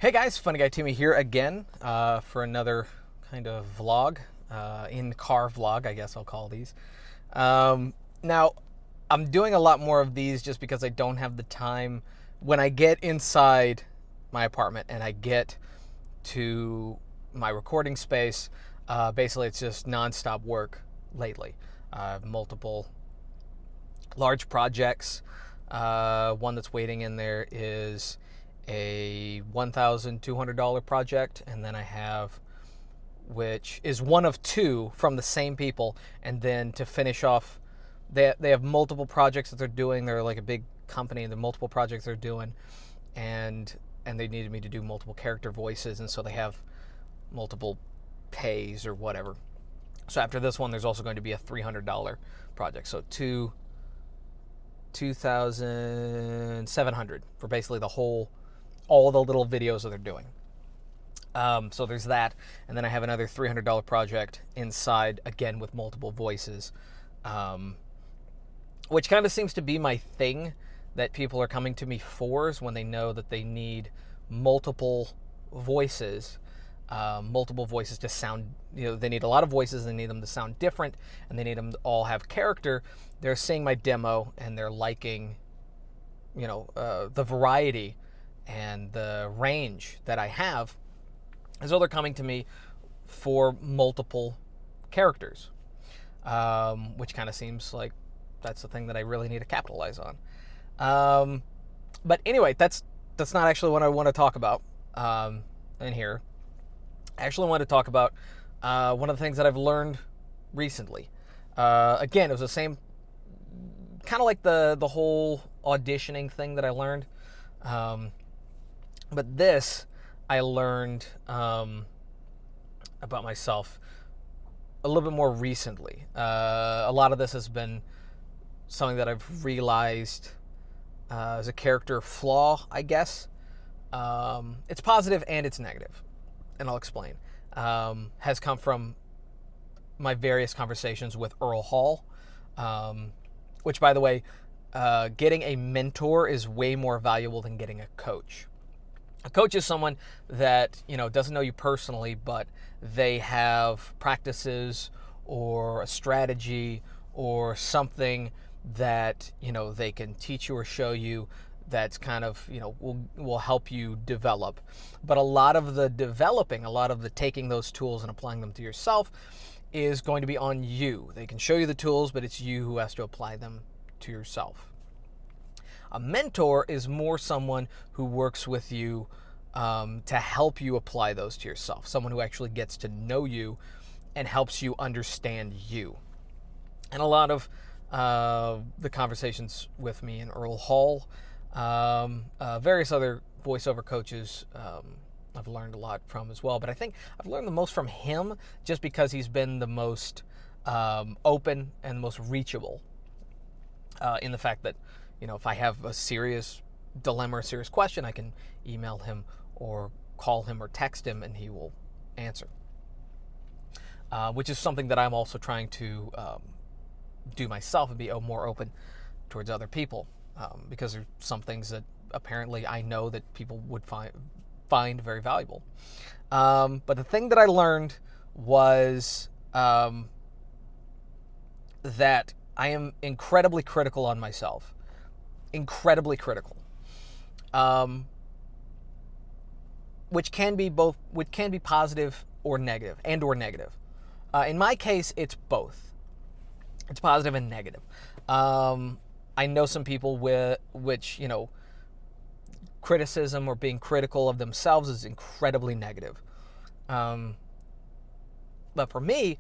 Hey guys, FunnyGuyTimmy here again for another kind of vlog, in-car vlog, I guess I'll call these. Now, I'm doing a lot more of these just because I don't have the time. When I get inside my apartment and I get to my recording space, basically it's just nonstop work lately. Multiple large projects. One that's waiting in there is a $1,200 project, and then I have, which is one of two from the same people, and then to finish off, they have multiple projects that they're doing. They're like a big company, and the multiple projects they're doing, and they needed me to do multiple character voices, and so they have multiple pays or whatever. So after this one, there's also going to be a $300 project. So $2,700 for basically all the little videos that they're doing. So there's that, and then I have another $300 project inside, again with multiple voices, which kind of seems to be my thing that people are coming to me for, is when they know that they need multiple voices to sound, they need a lot of voices, they need them to sound different, and they need them to all have character. They're seeing my demo and they're liking, the variety and the range that I have, and so they're coming to me for multiple characters, which kind of seems like that's the thing that I really need to capitalize on. But anyway, that's not actually what I want to talk about in here. I actually want to talk about one of the things that I've learned recently. Again, it was the same, kind of like the whole auditioning thing that I learned. But this I learned about myself a little bit more recently. A lot of this has been something that I've realized as a character flaw, I guess. It's positive and it's negative, and I'll explain. Has come from my various conversations with Earl Hall, which, by the way, getting a mentor is way more valuable than getting a coach. A coach is someone that, doesn't know you personally, but they have practices or a strategy or something that, they can teach you or show you that's kind of, will help you develop. But a lot of the developing, a lot of the taking those tools and applying them to yourself is going to be on you. They can show you the tools, but it's you who has to apply them to yourself. A mentor is more someone who works with you to help you apply those to yourself. Someone who actually gets to know you and helps you understand you. And a lot of the conversations with me and Earl Hall, various other voiceover coaches, I've learned a lot from as well. But I think I've learned the most from him just because he's been the most open and the most reachable, in the fact that, if I have a serious dilemma or serious question, I can email him or call him or text him and he will answer. Which is something that I'm also trying to do myself, and be more open towards other people, because there's some things that apparently I know that people would find very valuable. But the thing that I learned was that I am incredibly critical on myself. Incredibly critical. Which can be positive or negative, in my case, it's both. It's positive and negative. I know some people which criticism or being critical of themselves is incredibly negative. But for me,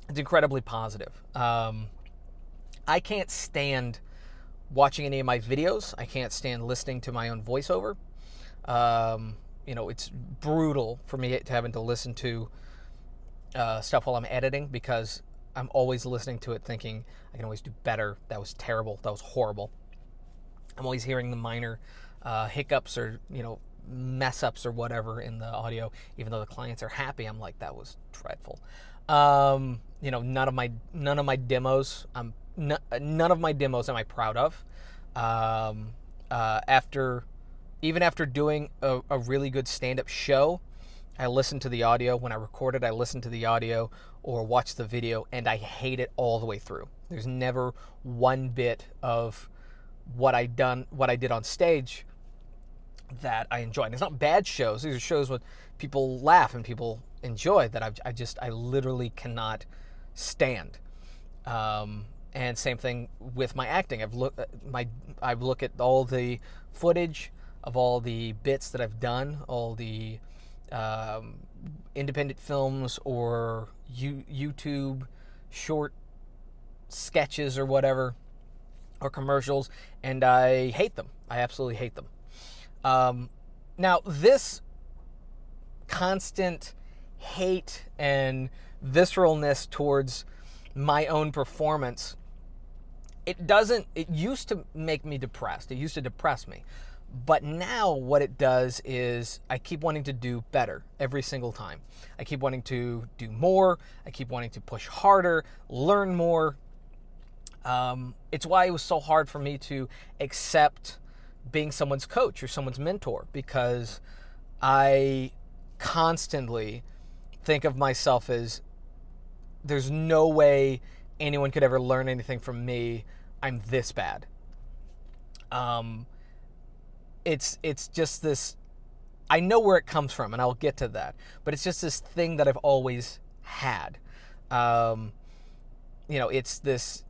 it's incredibly positive. I can't stand watching any of my videos. I can't stand listening to my own voiceover. It's brutal for me to having to listen to stuff while I'm editing, because I'm always listening to it thinking I can always do better. That was terrible. That was horrible. I'm always hearing the minor hiccups or mess ups or whatever in the audio, even though the clients are happy. I'm like, that was dreadful. None of my demos am I proud of. After Even after doing a really good stand-up show, I listen to the audio. When I record it, I listen to the audio or watch the video, and I hate it all the way through. There's never one bit of what I did on stage that I enjoy. And it's not bad shows. These are shows where people laugh and people enjoy that I literally cannot stand. And same thing with my acting. I've looked at all the footage of all the bits that I've done, all the independent films or YouTube short sketches or whatever, or commercials, and I hate them. I absolutely hate them. Now, this constant hate and visceralness towards my own performance, it used to make me depressed. It used to depress me. But now what it does is I keep wanting to do better every single time. I keep wanting to do more. I keep wanting to push harder, learn more. It's why it was so hard for me to accept being someone's coach or someone's mentor, because I constantly think of myself as, there's no way anyone could ever learn anything from me. I'm this bad. It's just this, I know where it comes from, and I'll get to that, but it's just this thing that I've always had. It's this,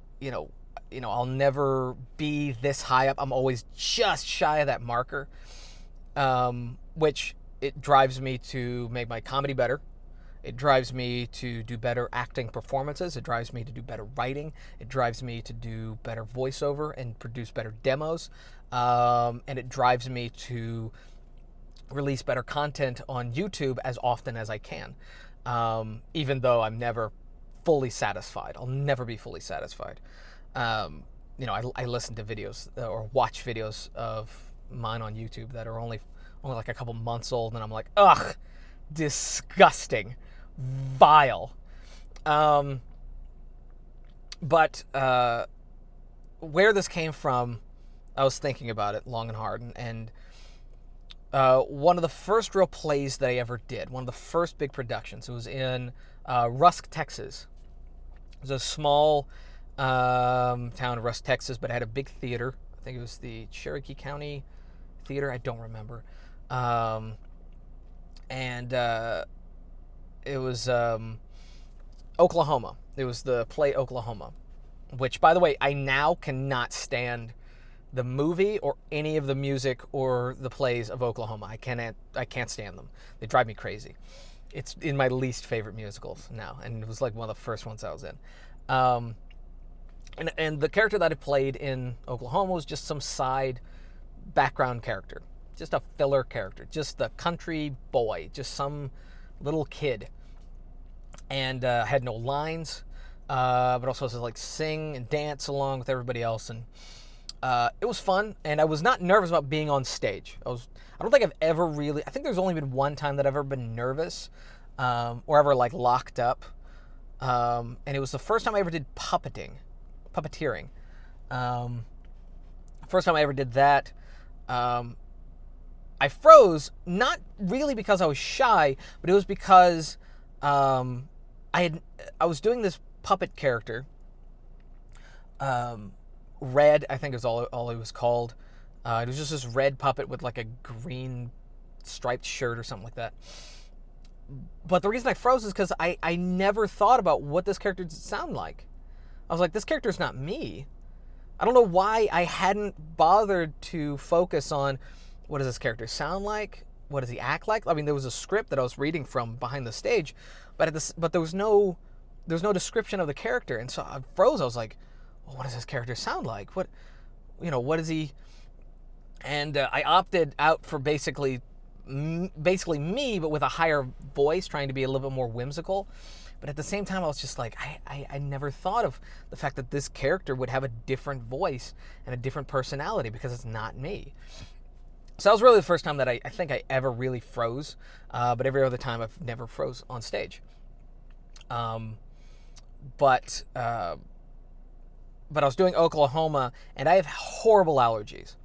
I'll never be this high up. I'm always just shy of that marker, which it drives me to make my comedy better. It drives me to do better acting performances. It drives me to do better writing. It drives me to do better voiceover and produce better demos. And it drives me to release better content on YouTube as often as I can, even though I'm never fully satisfied. I'll never be fully satisfied. I listen to videos or watch videos of mine on YouTube that are only like a couple months old, and I'm like, ugh, disgusting, vile. But where this came from, I was thinking about it long and hard, and one of the first real plays that I ever did, one of the first big productions, it was in Rusk, Texas. It was a small town of Rusk, Texas, but it had a big theater. I think it was the Cherokee County Theater. I don't remember. It was Oklahoma. It was the play Oklahoma, which, by the way, I now cannot stand the movie or any of the music or the plays of Oklahoma. I can't stand them. They drive me crazy. It's in my least favorite musicals now, and it was like one of the first ones I was in. And the character that I played in Oklahoma was just some side background character, just a filler character, just the country boy, just some little kid, and had no lines, but also to like sing and dance along with everybody else, and it was fun. And I was not nervous about being on stage. I don't think I've ever really. I think there's only been one time that I've ever been nervous, or ever like locked up, and it was the first time I ever did puppeteering. First time I ever did that. I froze, not really because I was shy, but it was because I was doing this puppet character. Red, I think is all it was called. It was just this red puppet with like a green striped shirt or something like that. But the reason I froze is because I never thought about what this character did sound like. I was like, this character's not me. I don't know why I hadn't bothered to focus on what does this character sound like? What does he act like? I mean, there was a script that I was reading from behind the stage, but there was no description of the character, and so I froze. I was like, well, what does this character sound like? What is he? And I opted out for basically me, but with a higher voice, trying to be a little bit more whimsical. But at the same time, I was just like, I never thought of the fact that this character would have a different voice and a different personality, because it's not me. So that was really the first time that I think I ever really froze. But every other time I've never froze on stage. But I was doing Oklahoma, and I have horrible allergies.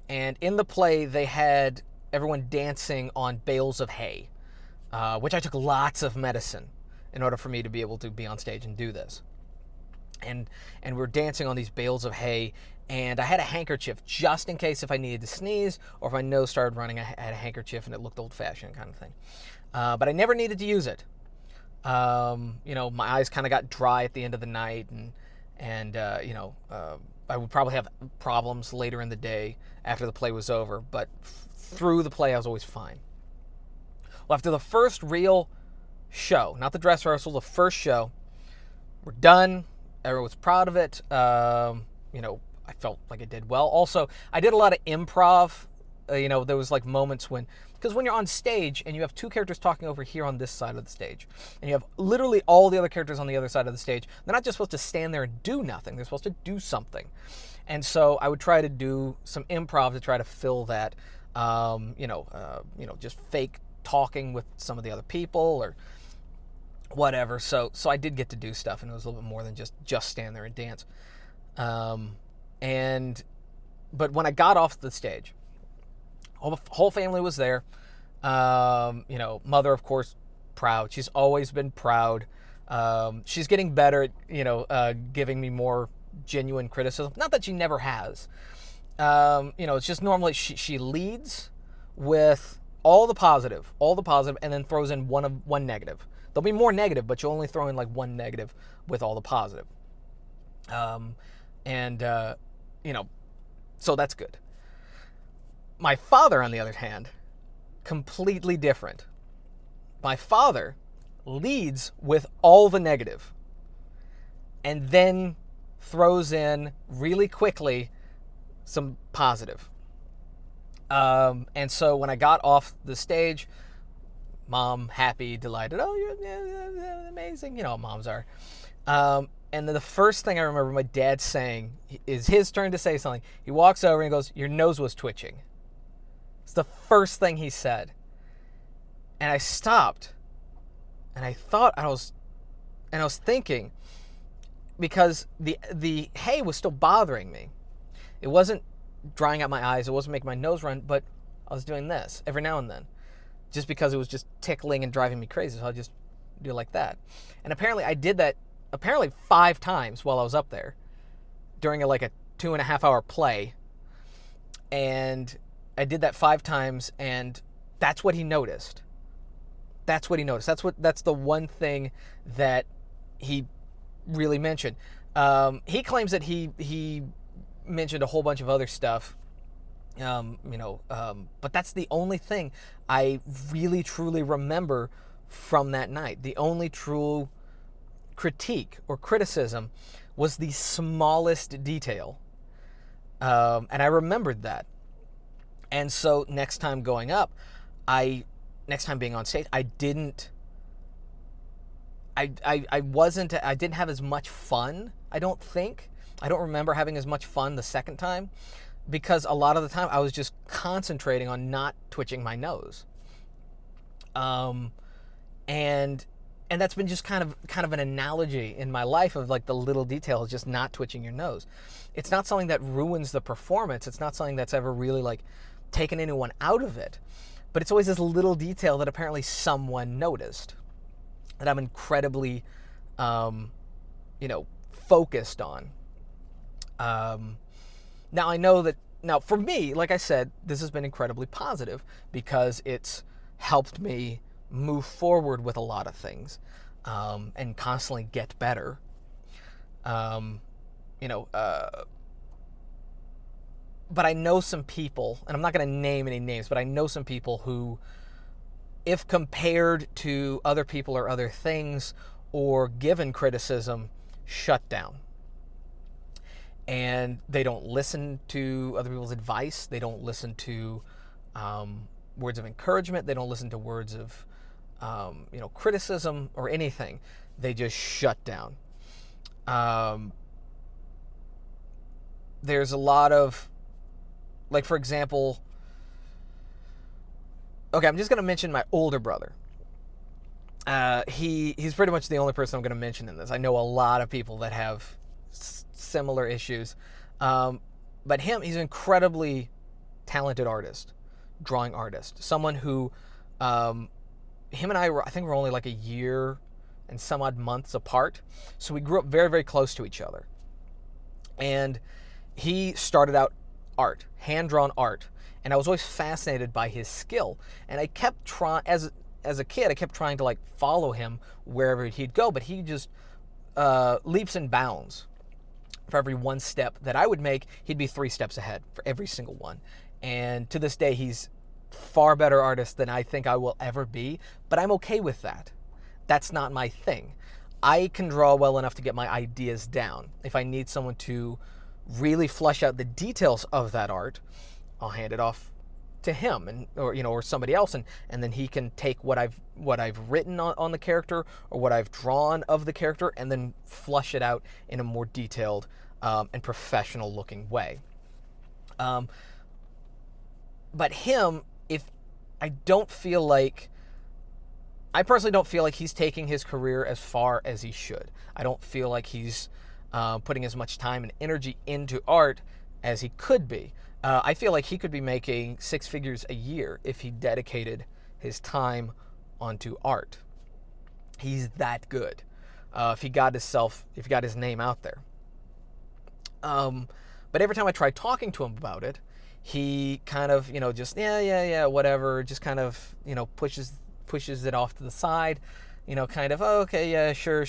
And in the play, they had everyone dancing on bales of hay, which I took lots of medicine in order for me to be able to be on stage and do this. And we're dancing on these bales of hay, and I had a handkerchief just in case if I needed to sneeze or if my nose started running. I had a handkerchief and it looked old-fashioned kind of thing. But I never needed to use it. My eyes kind of got dry at the end of the night, and I would probably have problems later in the day after the play was over, but through the play I was always fine. Well, after the first real show, not the dress rehearsal, the first show, we're done. Everyone was proud of it. I felt like I did well. Also, I did a lot of improv. There was like moments because when you're on stage and you have two characters talking over here on this side of the stage, and you have literally all the other characters on the other side of the stage, they're not just supposed to stand there and do nothing. They're supposed to do something. And so I would try to do some improv to try to fill that, just fake talking with some of the other people or whatever. So I did get to do stuff, and it was a little bit more than just stand there and dance. But when I got off the stage, the whole family was there. Mother, of course, proud. She's always been proud. She's getting better at, giving me more genuine criticism. Not that she never has. It's just normally she leads with all the positive, and then throws in one negative. There'll be more negative, but you'll only throw in like one negative with all the positive. So that's good. My father, on the other hand, completely different. My father leads with all the negative and then throws in really quickly some positive. And so when I got off the stage, Mom, happy, delighted, oh, you're amazing, moms are. And then the first thing I remember my dad saying is his turn to say something. He walks over and goes, your nose was twitching. It's the first thing he said. And I stopped. And I was thinking, because the hay was still bothering me. It wasn't drying out my eyes. It wasn't making my nose run, but I was doing this every now and then. Just because it was just tickling and driving me crazy. So I'll just do it like that. And apparently I did that 5 times while I was up there during a 2.5-hour play. And I did that 5 times, and that's what he noticed. That's the one thing that he really mentioned. He claims that he mentioned a whole bunch of other stuff. But that's the only thing I really truly remember from that night. The only true critique or criticism was the smallest detail. And I remembered that. And so next time going up, next time being on stage, I didn't have as much fun, I don't think. I don't remember having as much fun the second time, because a lot of the time I was just concentrating on not twitching my nose. And that's been just kind of an analogy in my life of the little details, just not twitching your nose. It's not something that ruins the performance. It's not something that's ever really taken anyone out of it. But it's always this little detail that apparently someone noticed that I'm incredibly, focused on. Now I know that, for me, like I said, this has been incredibly positive because it's helped me move forward with a lot of things, and constantly get better. But I know some people, and I'm not going to name any names, but I know some people who, if compared to other people or other things or given criticism, shut down. And they don't listen to other people's advice. They don't listen to words of encouragement. They don't listen to words of criticism or anything. They just shut down. There's a lot of, for example, okay, I'm just going to mention my older brother. He's pretty much the only person I'm going to mention in this. I know a lot of people that have similar issues. But he's incredibly talented artist, drawing artist, someone who, him and I think we're only like a year and some odd months apart. So we grew up very, very close to each other. And he started out art, hand-drawn art. And I was always fascinated by his skill. And I kept trying, as a kid, I kept trying to like follow him wherever he'd go. But he just leaps and bounds. For every one step that I would make, he'd be 3 steps ahead for every single one. And to this day, he's far better artist than I think I will ever be. But I'm okay with that. That's not my thing. I can draw well enough to get my ideas down. If I need someone to really flesh out the details of that art, I'll hand it off to him or somebody else, and then he can take what I've written on the character or what I've drawn of the character and then flush it out in a more detailed and professional looking way. But him, I personally don't feel like he's taking his career as far as he should. I don't feel like he's putting as much time and energy into art as he could be. I feel like he could be making 6 figures a year if he dedicated his time onto art. He's that good. If he got his name out there. But every time I try talking to him about it, he kind of, just whatever, just kind of, pushes it off to the side, kind of, oh, okay, yeah, sure.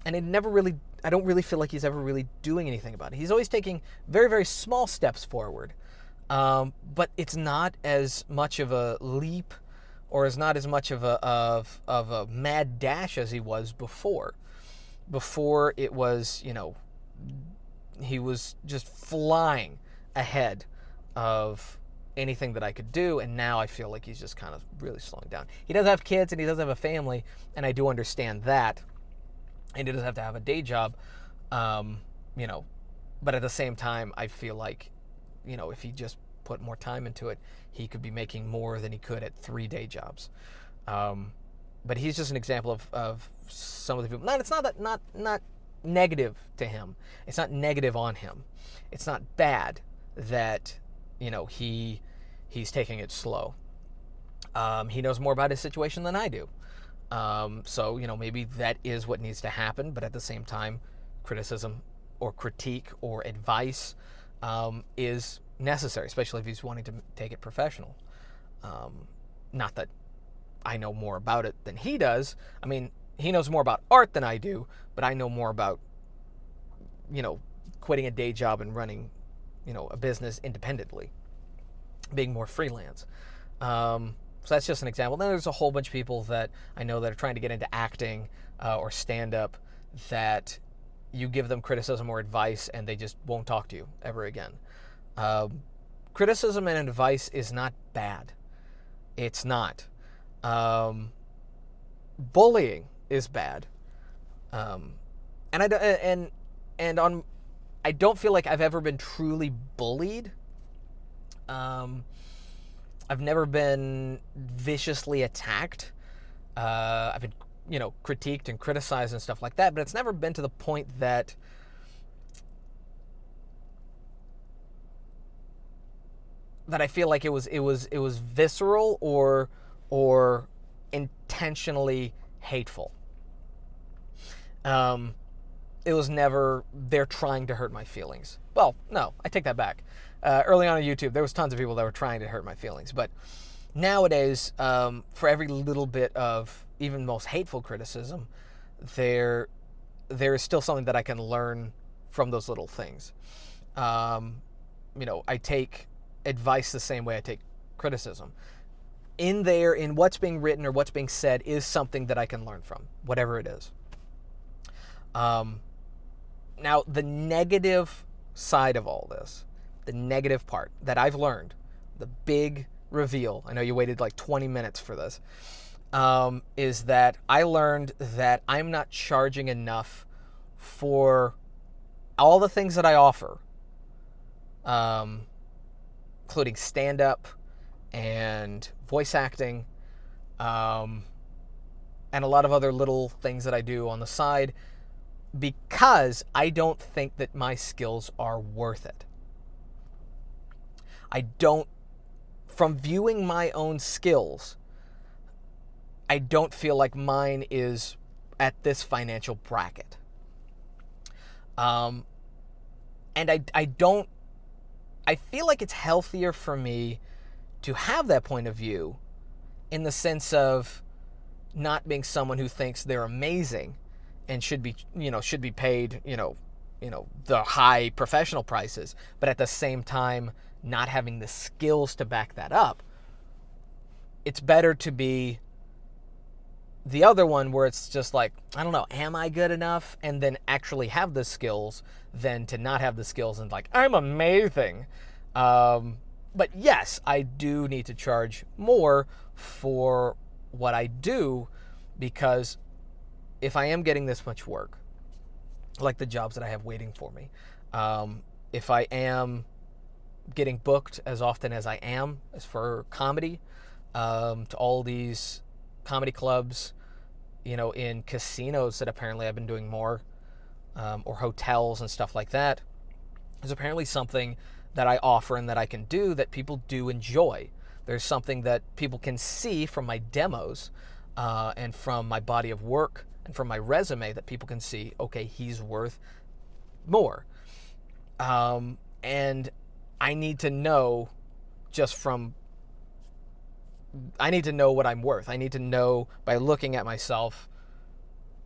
And I don't really feel like he's ever really doing anything about it. He's always taking very, very small steps forward. But it's not as much of a leap or is not as much of a mad dash as he was before. Before it was, he was just flying ahead of anything that I could do, and now I feel like he's just kind of really slowing down. He does have kids and he does have a family, and I do understand that, and he does have to have a day job, but at the same time, I feel like, if he just put more time into it, he could be making more than he could at 3 day jobs. But he's just an example of some of the people. It's not negative to him. It's not negative on him. It's not bad that he's taking it slow. He knows more about his situation than I do. So maybe that is what needs to happen. But at the same time, criticism or critique or advice is necessary, especially if he's wanting to take it professional. Not that I know more about it than he does. I mean, he knows more about art than I do, but I know more about, quitting a day job and running, a business independently, being more freelance. So that's just an example. Then there's a whole bunch of people that I know that are trying to get into acting or stand-up that you give them criticism or advice and they just won't talk to you ever again. Criticism and advice is not bad. It's not. Bullying is bad. I don't feel like I've ever been truly bullied. I've never been viciously attacked. I've been, critiqued and criticized and stuff like that, but it's never been to the point that I feel like it was visceral or intentionally hateful. It was never they're trying to hurt my feelings. Well, no, I take that back. Early on YouTube, there was tons of people that were trying to hurt my feelings. But nowadays, for every little bit of even most hateful criticism, there is still something that I can learn from those little things. I take advice the same way I take criticism. In what's being written or what's being said is something that I can learn from, whatever it is. Now, the negative side of all this, the negative part that I've learned, the big reveal, I know you waited like 20 minutes for this, is that I learned that I'm not charging enough for all the things that I offer, including stand-up and voice acting, and a lot of other little things that I do on the side, because I don't think that my skills are worth it. From viewing my own skills, I don't feel like mine is at this financial bracket. And I feel like it's healthier for me to have that point of view, in the sense of not being someone who thinks they're amazing and should be paid, the high professional prices, but at the same time not having the skills to back that up. It's better to be the other one, where it's just like, I don't know, am I good enough? And then actually have the skills, than to not have the skills and like, I'm amazing. But yes, I do need to charge more for what I do, because if I am getting this much work, like the jobs that I have waiting for me, if I am getting booked as often as I am, as for comedy, to all these comedy clubs, in casinos that apparently I've been doing more, or hotels and stuff like that, is apparently something that I offer and that I can do that people do enjoy. There's something that people can see from my demos, and from my body of work and from my resume, that people can see, okay, he's worth more. And I need to know I need to know what I'm worth. I need to know by looking at myself,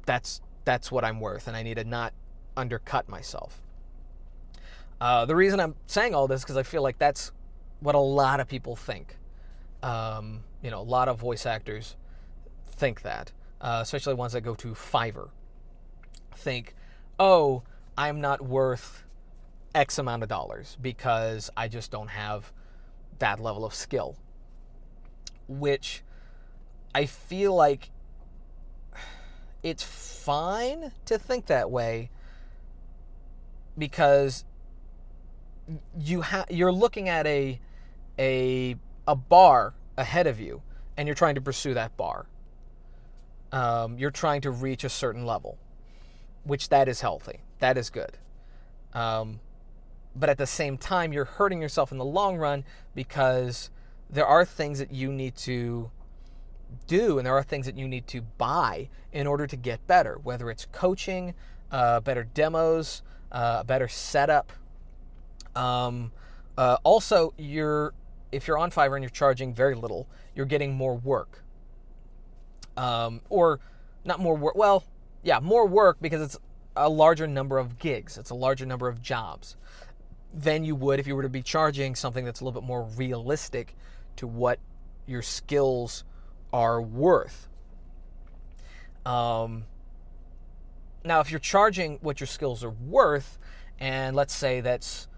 that's what I'm worth, and I need to not undercut myself. The reason I'm saying all this is because I feel like that's what a lot of people think. A lot of voice actors think that, especially ones that go to Fiverr, think, oh, I'm not worth X amount of dollars because I just don't have that level of skill. Which I feel like it's fine to think that way, because you're looking at a bar ahead of you, and you're trying to pursue that bar. You're trying to reach a certain level, which that is healthy. That is good. But at the same time, you're hurting yourself in the long run, because there are things that you need to do, and there are things that you need to buy in order to get better, whether it's coaching, better demos, a better setup. Also, if you're on Fiverr and you're charging very little, you're getting more work. Or not more work, well, yeah, more work, because it's a larger number of gigs. It's a larger number of jobs than you would if you were to be charging something that's a little bit more realistic to what your skills are worth. Now, if you're charging what your skills are worth, and let's say that's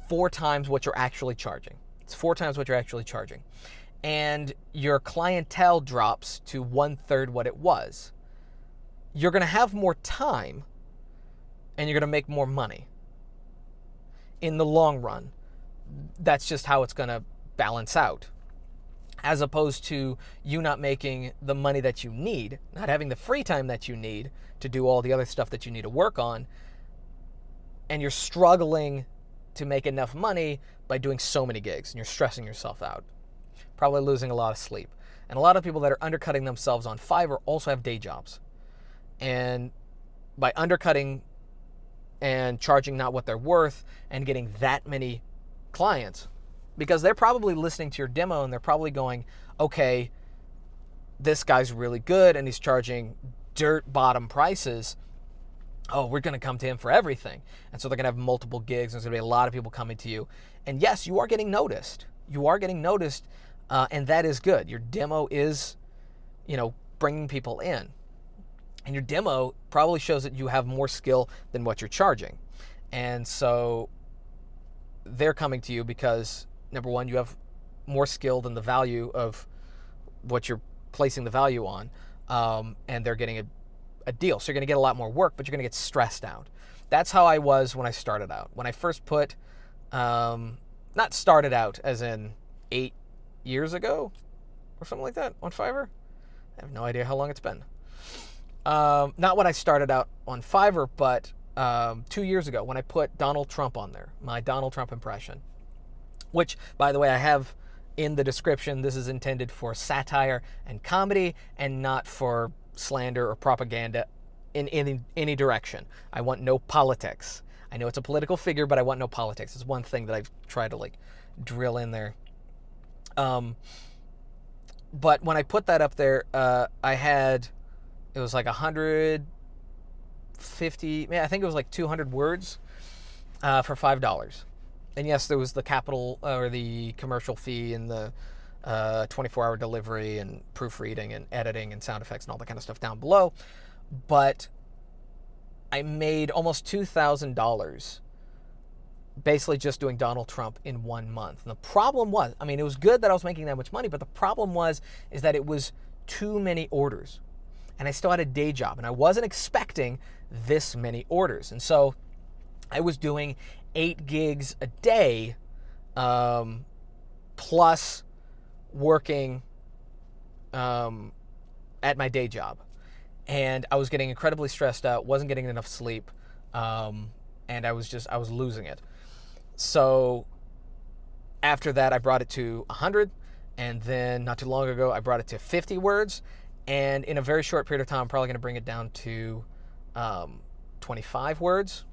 4 times what you're actually charging. It's 4 times what you're actually charging. And your clientele drops to 1/3 what it was. You're going to have more time, and you're going to make more money. In the long run, that's just how it's going to balance out. As opposed to you not making the money that you need, not having the free time that you need to do all the other stuff that you need to work on, and you're struggling to make enough money by doing so many gigs, and you're stressing yourself out, probably losing a lot of sleep. And a lot of people that are undercutting themselves on Fiverr also have day jobs. And by undercutting and charging not what they're worth and getting that many clients, because they're probably listening to your demo and they're probably going, okay, this guy's really good and he's charging dirt bottom prices. Oh, we're going to come to him for everything. And so they're going to have multiple gigs. There's going to be a lot of people coming to you. And yes, you are getting noticed. You are getting noticed, and that is good. Your demo is, bringing people in. And your demo probably shows that you have more skill than what you're charging. And so they're coming to you because, number one, you have more skill than the value of what you're placing the value on, and they're getting a deal. So you're going to get a lot more work, but you're going to get stressed out. That's how I was when I started out. When I first put, not started out as in 8 years ago or something like that on Fiverr. I have no idea how long it's been. Not when I started out on Fiverr, but 2 years ago when I put Donald Trump on there, my Donald Trump impression. which, by the way, I have in the description. This is intended for satire and comedy and not for slander or propaganda in any direction. I want no politics. I know it's a political figure, but I want no politics. It's one thing that I've tried to like drill in there. But when I put that up there, I had, it was like 150, I think it was like 200 words for $5. And yes, there was the capital or the commercial fee and the 24-hour delivery and proofreading and editing and sound effects and all that kind of stuff down below. But I made almost $2,000 basically just doing Donald Trump in 1 month. And the problem was, I mean, it was good that I was making that much money, but the problem is that it was too many orders. And I still had a day job, and I wasn't expecting this many orders. And so I was doing 8 gigs a day, plus working at my day job. And I was getting incredibly stressed out, wasn't getting enough sleep, and I was losing it. So after that, I brought it to 100, and then not too long ago, I brought it to 50 words. And in a very short period of time, I'm probably going to bring it down to 25 words.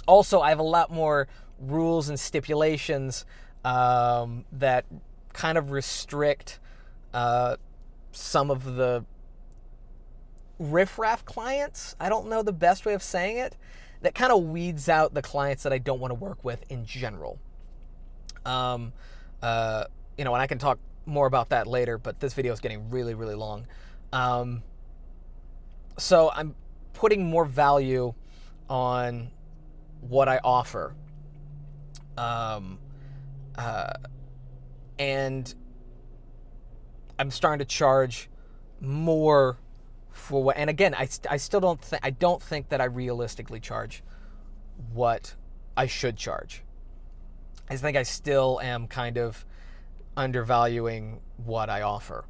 Also, I have a lot more rules and stipulations that kind of restrict some of the riffraff clients. I don't know the best way of saying it. That kind of weeds out the clients that I don't want to work with in general. And I can talk more about that later, but this video is getting really, really long. So I'm putting more value on what I offer. And I'm starting to charge more for what, and again, I still don't think that I realistically charge what I should charge. I think I still am kind of undervaluing what I offer,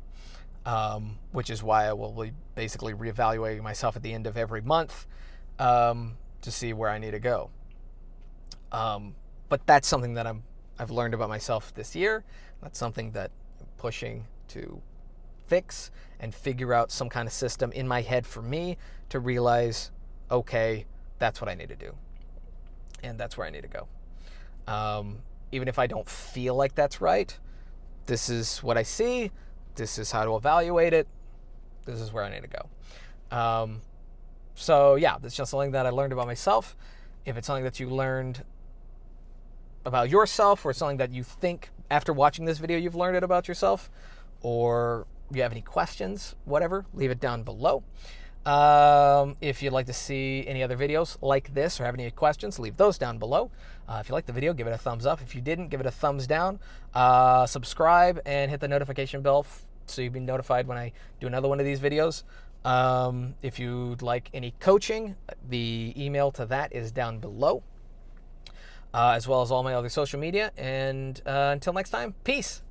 which is why I will be basically reevaluating myself at the end of every month to see where I need to go. But that's something that I've learned about myself this year. That's something that I'm pushing to fix and figure out some kind of system in my head for me to realize, okay, that's what I need to do. And that's where I need to go. Even if I don't feel like that's right, this is what I see. This is how to evaluate it. This is where I need to go. So yeah, that's just something that I learned about myself. If it's something that you learned about yourself, or something that you think after watching this video you've learned it about yourself, or you have any questions, whatever, leave it down below. If you'd like to see any other videos like this or have any questions, leave those down below. If you liked the video, give it a thumbs up. If you didn't, give it a thumbs down. Subscribe and hit the notification bell so you'll be notified when I do another one of these videos. If you'd like any coaching, the email to that is down below, as well as all my other social media. And until next time, peace.